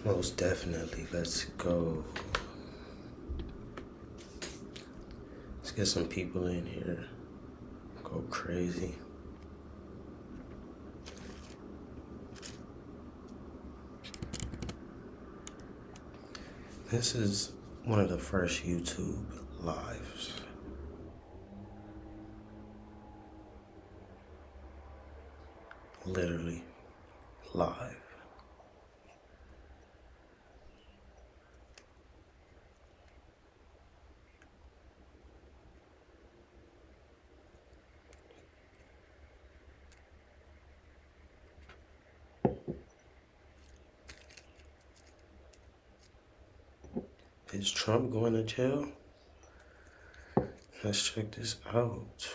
Most definitely. Let's go. Let's get some people in here. Go crazy. This is one of the first YouTube lives. Literally live. Is Trump going to jail? Let's check this out.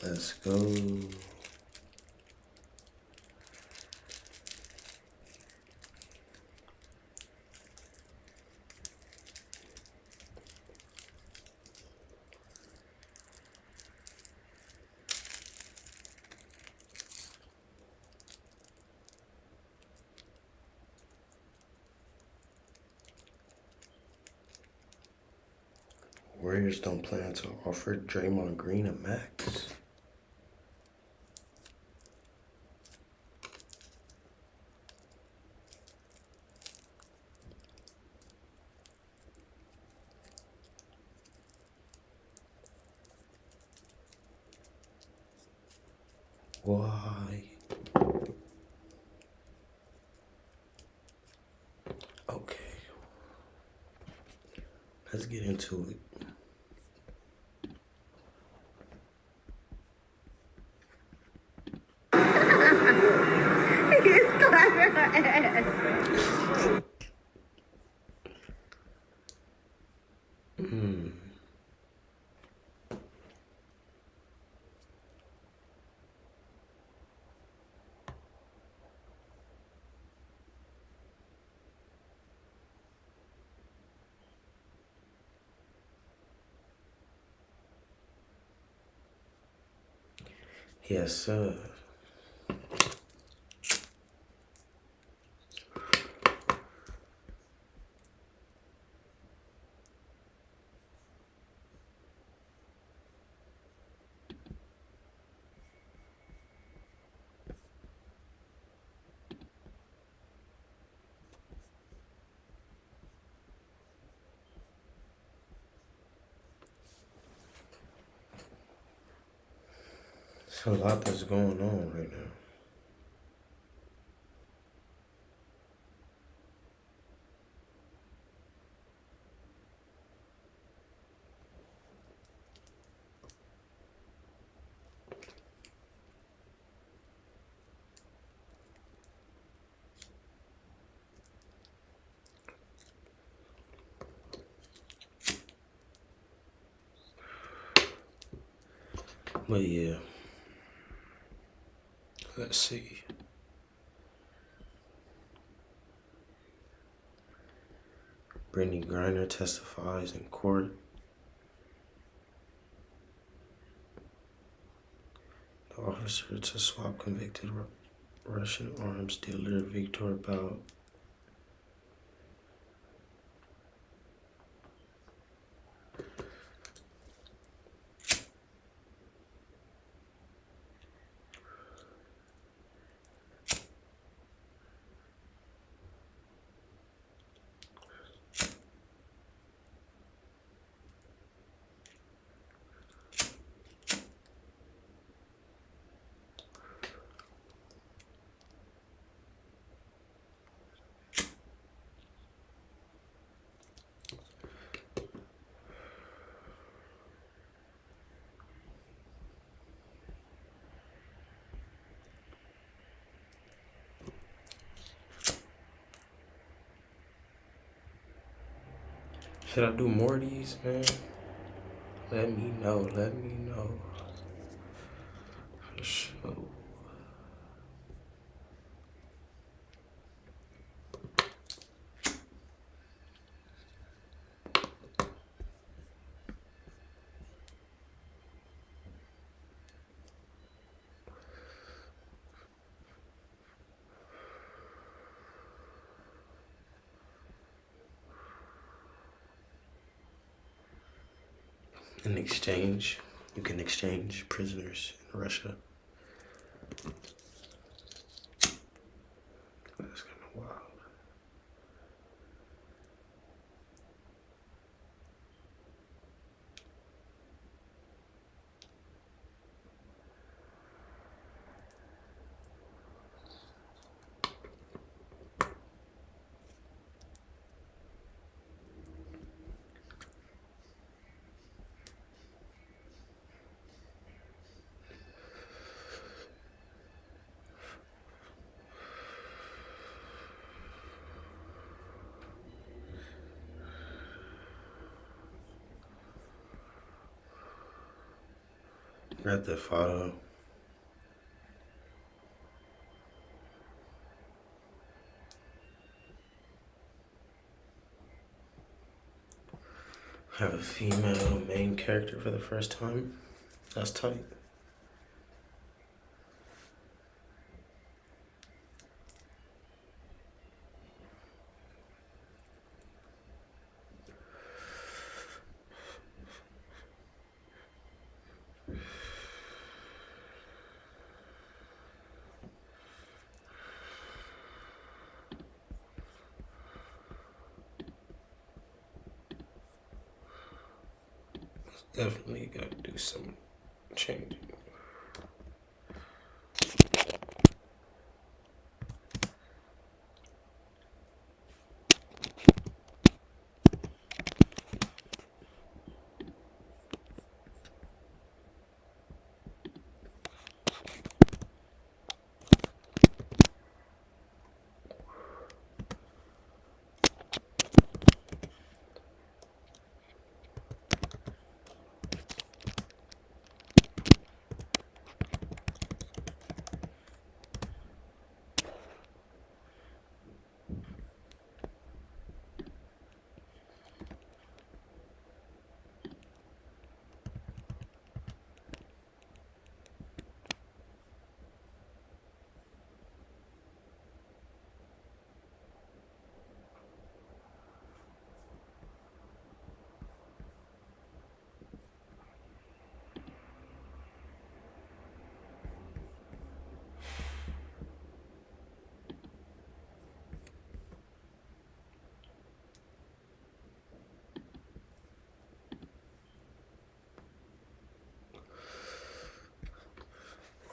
Let's go. Warriors don't plan to offer Draymond Green a max. Why? Okay. Let's get into it. He's clever. Yes, sir. There's a lot that's going on right now. But yeah, let's see. Brittany Griner testifies in court. The officer to swap convicted Russian arms dealer Viktor Bout Should I do more of these, man? Let me know. Let me know. For sure. In exchange, you can exchange prisoners in Russia. That's kind of wild. Grand Theft Auto. Have a female main character for the first time. That's tight. Definitely gotta do some changing.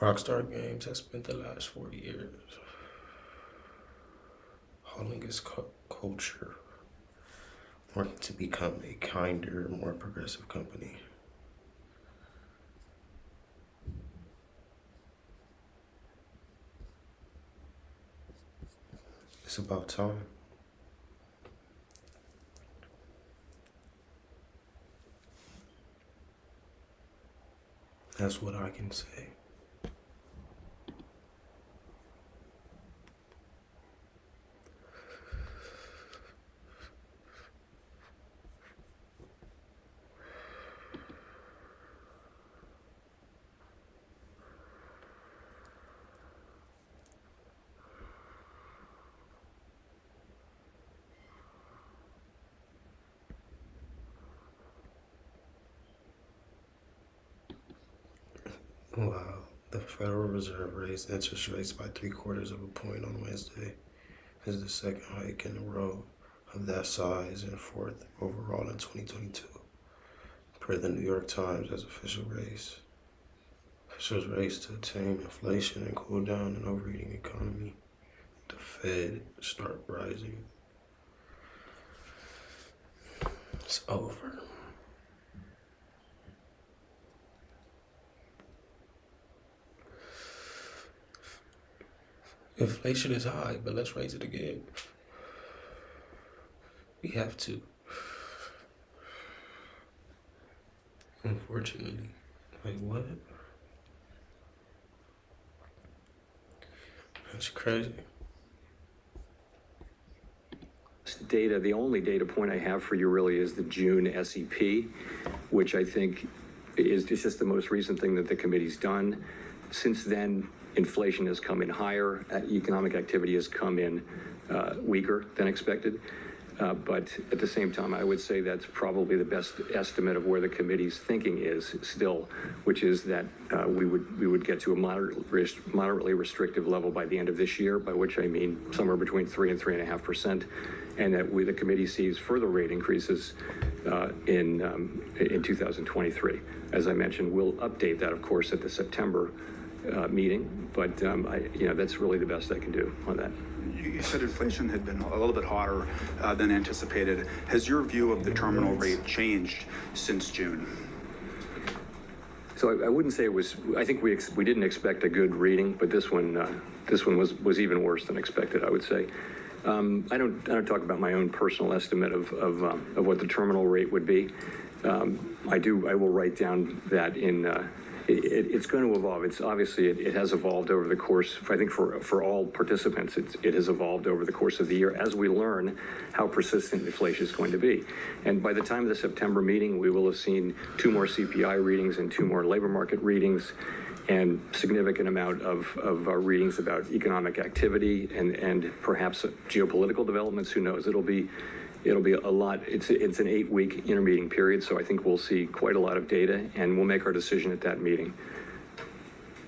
Rockstar Games has spent the last 4 years honing its culture, working to become a kinder, more progressive company. It's about time. That's what I can say. Wow. The Federal Reserve raised interest rates by 3/4 of a point on Wednesday. This is the second hike in a row of that size and fourth overall in 2022, per the New York Times as officials race to tame inflation and cool down an overheating economy. The Fed start rising. It's over. Inflation is high, but let's raise it again. We have to. Unfortunately. Wait, what? That's crazy. Data, the only data point I have for you really is the June SEP, which I think is just the most recent thing that the committee's done. Since then, inflation has come in higher, economic activity has come in weaker than expected. But at the same time, I would say that's probably the best estimate of where the committee's thinking is still, which is that we would get to a moderately restrictive level by the end of this year, by which I mean somewhere between 3 and 3.5%, and that the committee sees further rate increases in 2023. As I mentioned, we'll update that, of course, at the September meeting, but that's really the best I can do on that. You said inflation had been a little bit hotter than anticipated. Has your view of the terminal rate changed since June? So I wouldn't say it was. I think we didn't expect a good reading, but this one was even worse than expected, I would say. I don't talk about my own personal estimate of what the terminal rate would be. I will write down that it's going to evolve. It's obviously it has evolved over the course. I think for all participants, it has evolved over the course of the year as we learn how persistent inflation is going to be. And by the time of the September meeting, we will have seen 2 more CPI readings and 2 more labor market readings, and significant amount of readings about economic activity and perhaps geopolitical developments. Who knows? It'll be a lot. It's an 8-week intermeeting period, so I think we'll see quite a lot of data, and we'll make our decision at that meeting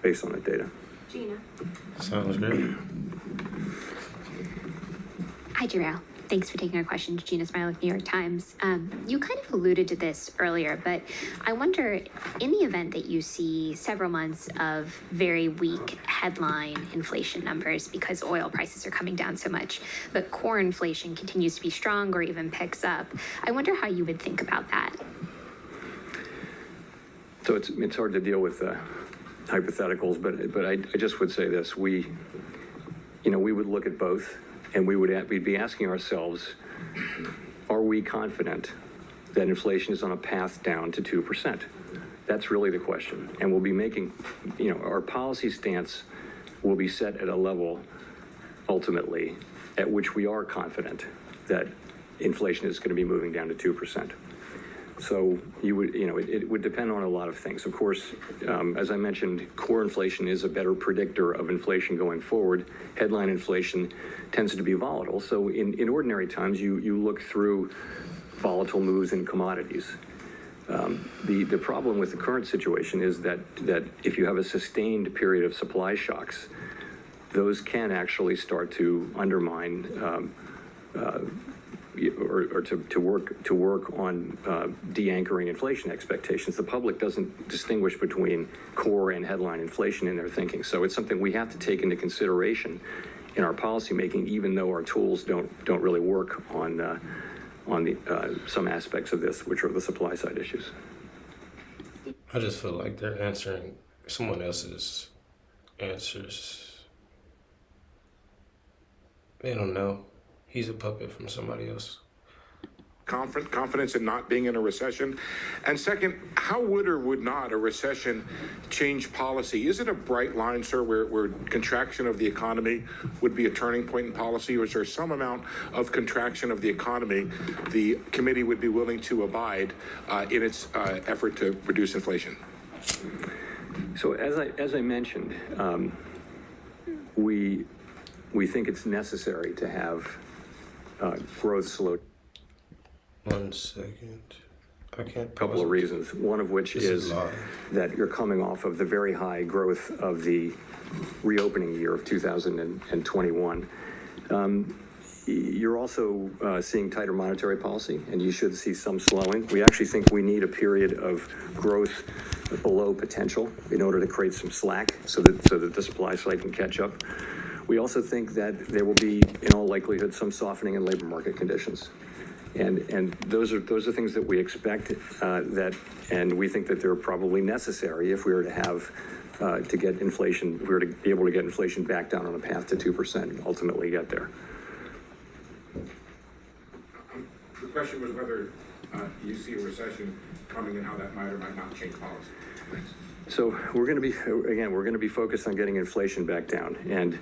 based on that data. Gina. Sounds great. Hi, Jarrell. Thanks for taking our questions. Gina Smialek, New York Times. You kind of alluded to this earlier, but I wonder, in the event that you see several months of very weak headline inflation numbers because oil prices are coming down so much, but core inflation continues to be strong or even picks up, I wonder how you would think about that. So it's hard to deal with hypotheticals, but I just would say this: we would look at both. And we'd be asking ourselves, are we confident that inflation is on a path down to 2%? That's really the question. And we'll be making, our policy stance will be set at a level, ultimately, at which we are confident that inflation is going to be moving down to 2%. So it would depend on a lot of things. Of course, as I mentioned, core inflation is a better predictor of inflation going forward. Headline inflation tends to be volatile. So in ordinary times, you look through volatile moves in commodities. The problem with the current situation is that if you have a sustained period of supply shocks, those can actually start to undermine or to work on de-anchoring inflation expectations. The public doesn't distinguish between core and headline inflation in their thinking. So it's something we have to take into consideration in our policymaking, even though our tools don't really work on the some aspects of this, which are the supply side issues. I just feel like they're answering someone else's answers. They don't know. He's a puppet from somebody else. Confidence in not being in a recession? And second, how would or would not a recession change policy? Is it a bright line, sir, where contraction of the economy would be a turning point in policy, or is there some amount of contraction of the economy the committee would be willing to abide in its effort to reduce inflation? So as I mentioned, we think it's necessary to have growth slow. 1 second. I can't. A couple of reasons. One of which is that you're coming off of the very high growth of the reopening year of 2021. You're also seeing tighter monetary policy, and you should see some slowing. We actually think we need a period of growth below potential in order to create some slack so that the supply side can catch up. We also think that there will be, in all likelihood, some softening in labor market conditions. And those are things that we expect and we think that they're probably necessary if we were to have to get inflation, if we were to be able to get inflation back down on a path to 2% and ultimately get there. question was whether you see a recession coming and how that might or might not change policy. Thanks. So we're going to be focused on getting inflation back down. And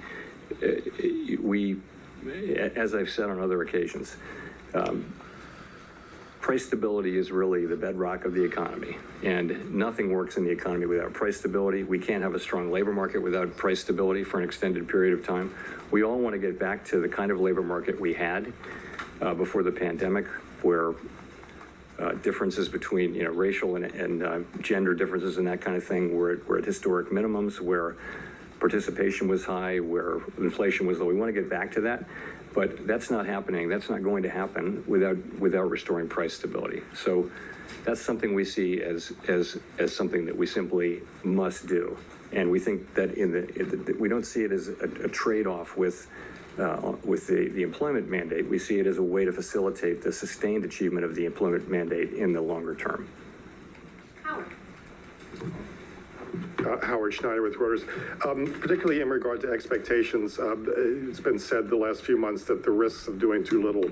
as I've said on other occasions, price stability is really the bedrock of the economy. And nothing works in the economy without price stability. We can't have a strong labor market without price stability for an extended period of time. We all want to get back to the kind of labor market we had before the pandemic, where differences between racial and gender differences and that kind of thing were at historic minimums, where participation was high, where inflation was low. We want to get back to that, but that's not happening. That's not going to happen without restoring price stability. So that's something we see as something that we simply must do, and we think that we don't see it as a trade-off with the employment mandate. We see it as a way to facilitate the sustained achievement of the employment mandate in the longer term. Howard Schneider with Reuters. Particularly in regard to expectations, it's been said the last few months that the risks of doing too little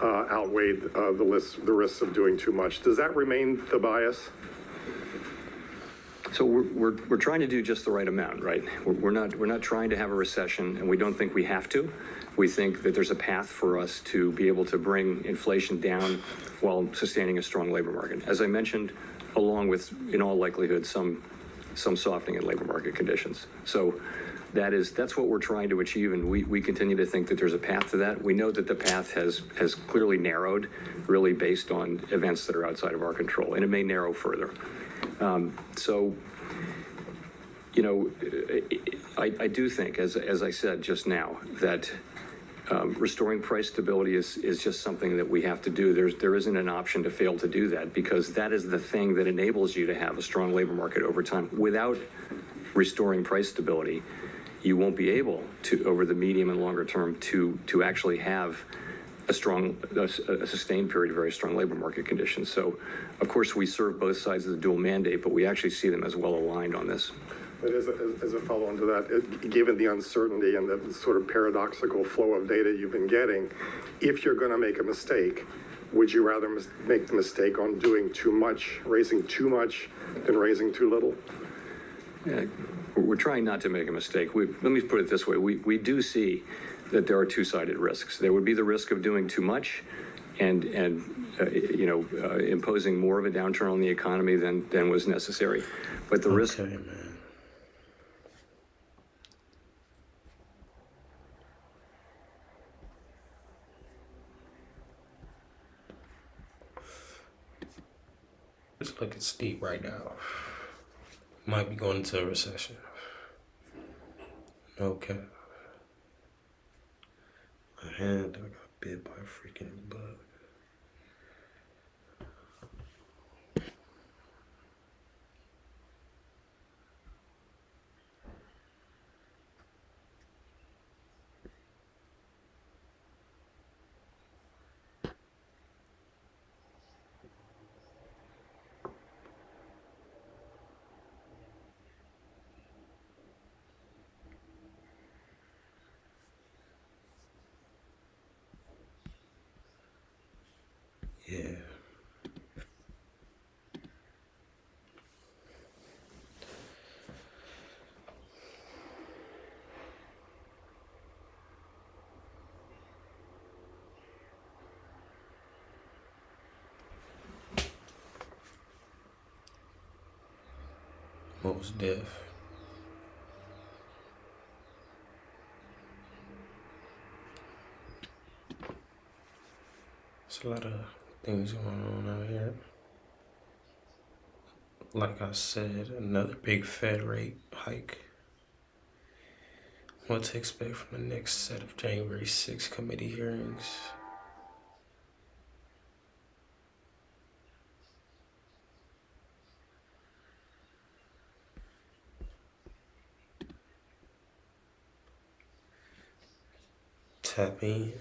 outweighed the risks of doing too much. Does that remain the bias? So we're trying to do just the right amount, right? We're not trying to have a recession, and we don't think we have to. We think that there's a path for us to be able to bring inflation down while sustaining a strong labor market. As I mentioned, along with, in all likelihood, some softening in labor market conditions. So that's what we're trying to achieve, and we continue to think that there's a path to that. We know that the path has clearly narrowed, really based on events that are outside of our control, and it may narrow further. I do think, as I said just now, that restoring price stability is just something that we have to do. There isn't an option to fail to do that, because that is the thing that enables you to have a strong labor market over time. Without restoring price stability, you won't be able to, over the medium and longer term, to actually have a sustained period of very strong labor market conditions. So, of course, we serve both sides of the dual mandate, but we actually see them as well aligned on this. But as a follow-on to that, given the uncertainty and the sort of paradoxical flow of data you've been getting, if you're going to make a mistake, would you rather make the mistake on doing too much, raising too much, than raising too little? Yeah, we're trying not to make a mistake. Let me put it this way. We do see that there are two-sided risks. There would be the risk of doing too much and imposing more of a downturn on the economy than was necessary. But the risk... Okay, man. It's looking steep right now. Might be going into a recession. Okay. My hand, I got bit by a freaking bug. Yeah. Most deaf. There's a lot of things going on out here. Like I said, another big Fed rate hike. What to expect from the next set of January 6 committee hearings. Tap in.